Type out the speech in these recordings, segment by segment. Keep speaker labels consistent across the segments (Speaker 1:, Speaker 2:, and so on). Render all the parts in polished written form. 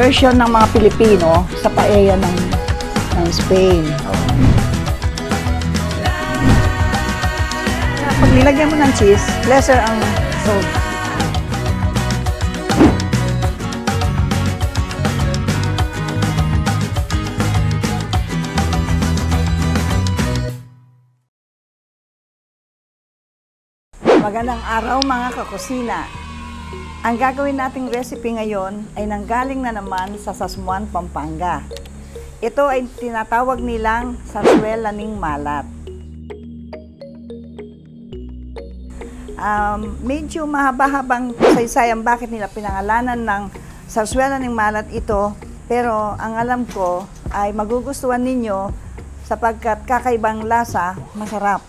Speaker 1: version ng mga Pilipino sa paella ng Spain. Pag nilagyan mo ng cheese, lesser ang salt. Magandang araw mga kakusina. Ang gagawin nating recipe ngayon ay nanggaling na naman sa Sasmuan, Pampanga. Ito ay tinatawag nilang sarsuela ning malat. Medyo mahaba-habang kasaysayan bakit nila pinangalanan ng sarsuela ning malat ito, pero ang alam ko ay magugustuhan ninyo sapagkat kakaibang lasa, masarap.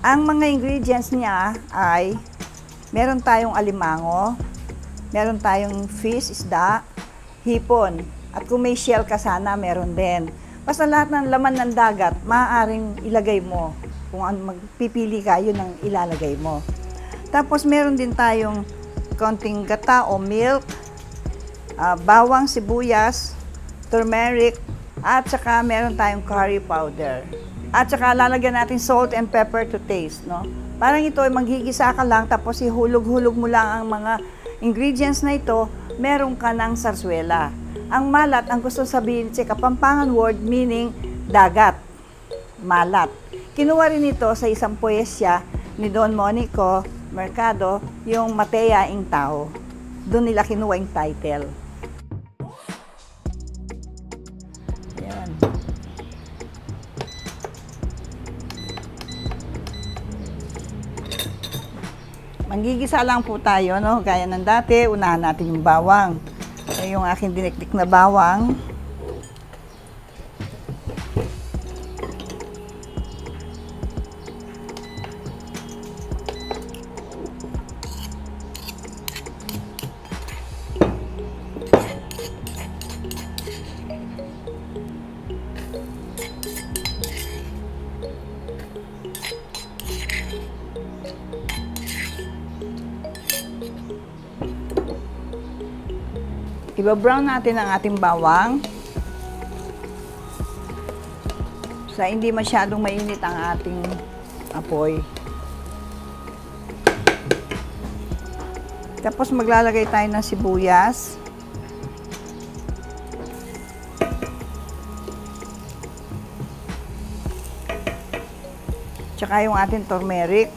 Speaker 1: Ang mga ingredients niya ay meron tayong alimango, meron tayong fish, isda, hipon, at kung may shell ka sana, meron din. Basta lahat ng laman ng dagat, maaaring ilagay mo. Kung magpipili ka, yun ang ilalagay mo. Tapos meron din tayong konting gata o milk, bawang, sibuyas, turmeric, at saka meron tayong curry powder. At saka lalagyan natin salt and pepper to taste, no? Parang ito ay manghigisa ka lang tapos ihulog-hulog mo lang ang mga ingredients na ito, meron ka ng sarsuela. Ang malat, ang gusto sabihin sa Kapampangan word meaning dagat, malat. Kinuha rin ito sa isang poesya ni Don Monico Mercado, yung Matea ing Tao. Doon nila kinuha yung title. Ayan. Manggigisa lang po tayo, no? Gaya ng dati, unahan natin yung bawang. Yung aking dinikdik na bawang. Iba-brown natin ang ating bawang. Sa hindi masyadong mainit ang ating apoy. Tapos maglalagay tayo ng sibuyas. Tsaka yung ating turmeric.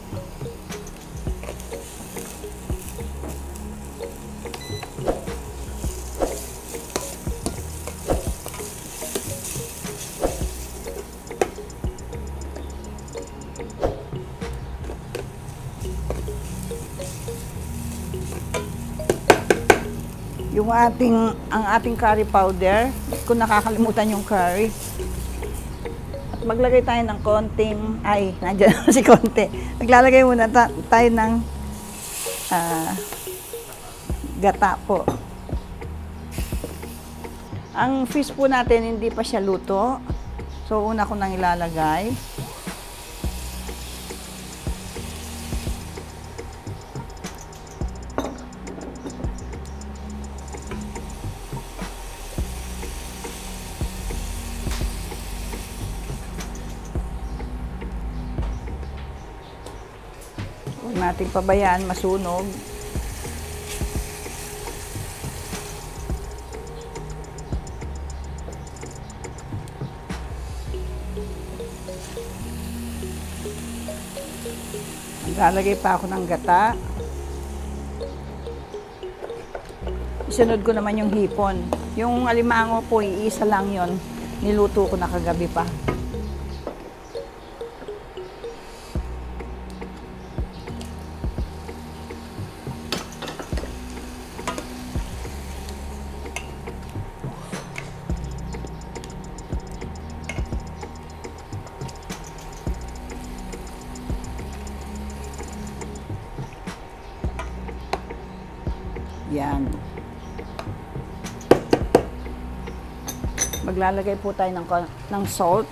Speaker 1: Ang ating curry powder, kung nakakalimutan yung curry. At maglagay tayo ng konting, nandiyan na si konti. Maglalagay muna tayo ng gata po. Ang fish po natin, hindi pa siya luto. So, una ko nang ilalagay. Huwag natin pabayaan masunog. Lalagay pa ako ng gata. Isunod ko naman yung hipon. Yung alimango po, iisa lang yon. Niluto ko na kagabi pa. Yan. Maglalagay po tayo ng salt.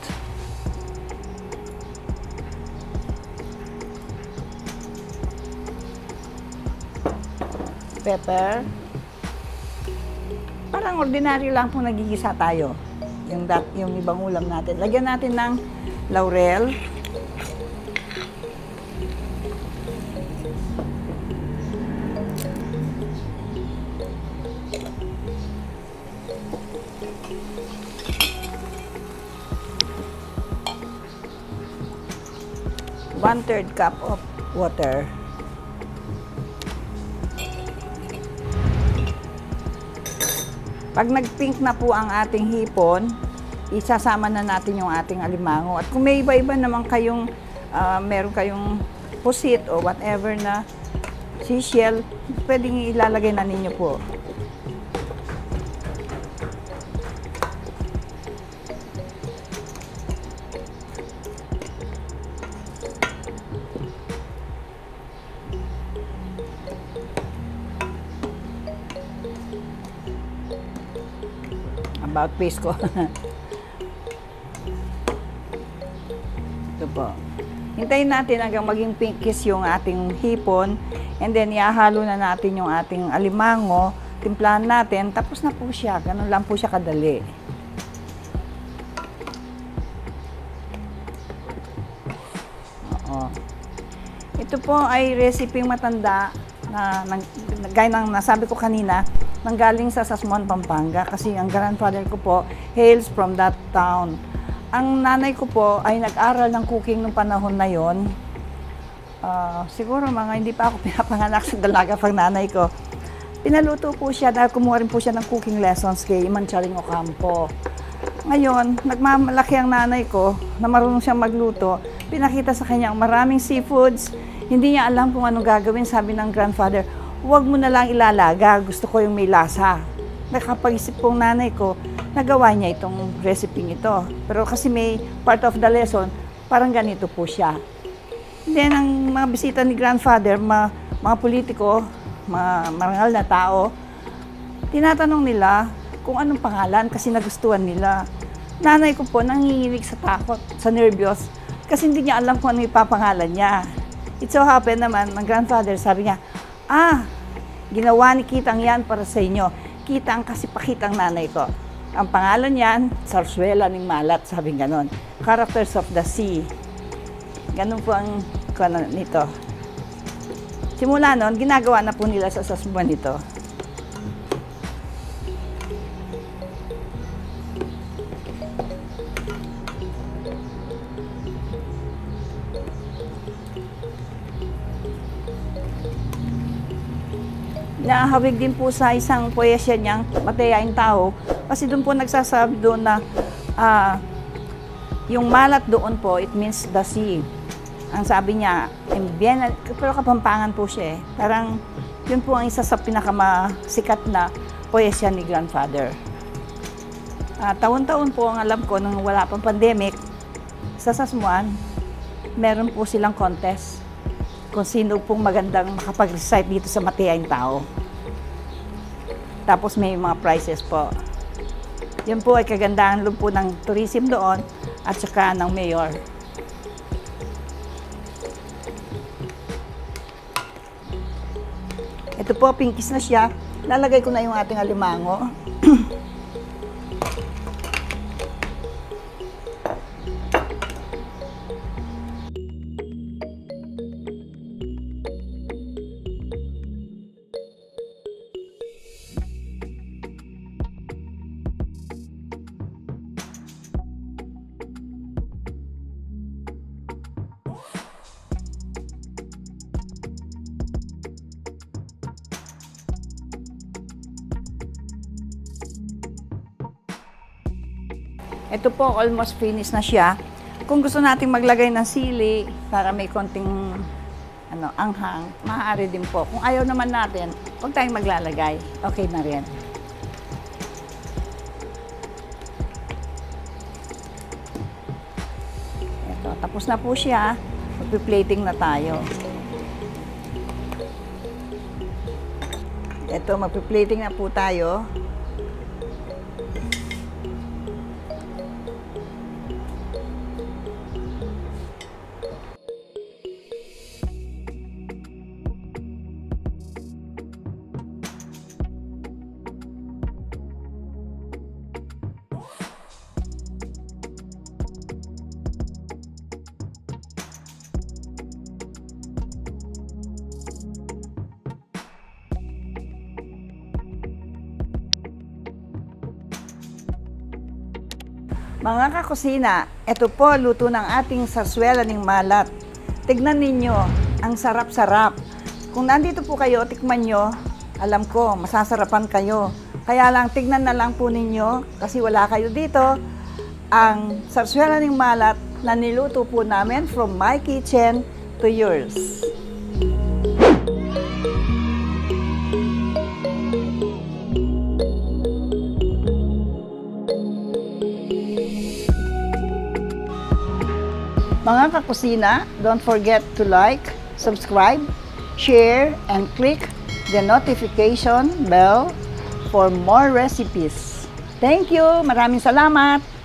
Speaker 1: Pepper. Parang ordinary lang po nagigisa tayo. Yung ibang ulam natin. Lagyan natin ng laurel. One-third cup of water. Pag nag-pink na po ang ating hipon, isasama na natin yung ating alimango. At kung may iba-iba naman kayong, meron kayong pusit o whatever na seashell, pwedeng ilalagay na ninyo po. About face ko. Ito po. Hintayin natin hanggang maging pinkish yung ating hipon. And then, ihahalo na natin yung ating alimango. Timplahan natin. Tapos na po siya. Ganun lang po siya kadali. Oo. Ito po ay recipe matanda na gaya ng nasabi ko kanina, nanggaling sa Sasmuan, Pampanga kasi ang grandfather ko po hails from that town. Ang nanay ko po ay nag-aral ng cooking nung panahon na yon. Siguro mga hindi pa ako pinapanganak sa dalaga pag nanay ko. Pinaluto po siya dahil kumuha rin po siya ng cooking lessons kay Iman Charing Ocampo. Ngayon, nagmamalaki ang nanay ko na marunong siyang magluto. Pinakita sa kanya ang maraming seafoods. Hindi niya alam kung anong gagawin. Sabi ng grandfather, huwag mo na lang ilalaga, gusto ko yung may lasa. Nakapag-isip pong nanay ko, nagawa niya itong recipe ito. Pero kasi may part of the lesson, parang ganito po siya. Then, ang mga bisita ni grandfather, mga politiko, mga marangal na tao, tinatanong nila kung anong pangalan kasi nagustuhan nila. Nanay ko po nanginginig sa takot, sa nervyos, kasi hindi niya alam kung ano ipapangalan niya. It so happened naman, ng grandfather, sabi niya, ginawa ni Kitang yan para sa inyo. Kitang kasi pakitang nanay ko. Ang pangalan yan, Sarsuela ng Malat, sabi ganon. Characters of the Sea. Ganun po ang nito. Simula noon, ginagawa na po nila sa Sasmuan nito. Naahawig din po sa isang poesya niyang Matayaing Tao kasi doon po nagsasabi doon na yung malat doon po, it means the sea. Ang sabi niya, pero Kapampangan po siya eh. Parang yun po ang isa sa pinakamasikat na poesya ni grandfather. Taon-taon po ang alam ko nung wala pang pandemic, sa Sasmuan, meron po silang contest kung sino pong magandang makapag-recite dito sa Matayaing Tao. Tapos may mga prizes po. Yun po ay kagandahan po ng tourism doon at saka ng mayor. Ito po, pinkish na siya. Lalagay ko na yung ating alimango. Ito po, almost finished na siya. Kung gusto nating maglagay ng sili para may konting anghang, maaari din po. Kung ayaw naman natin, huwag tayong maglalagay. Okay na rin. Ito, tapos na po siya. Magpi-plating na tayo. Ito, magpi-plating na po tayo. Mga kakusina, ito po luto ng ating sarsuela ng malat. Tignan ninyo, ang sarap-sarap. Kung nandito po kayo, tikman nyo, alam ko, masasarapan kayo. Kaya lang, tignan na lang po ninyo, kasi wala kayo dito, ang sarsuela ng malat na niluto po namin from my kitchen to yours. Mga kakusina, don't forget to like, subscribe, share, and click the notification bell for more recipes. Thank you! Maraming salamat!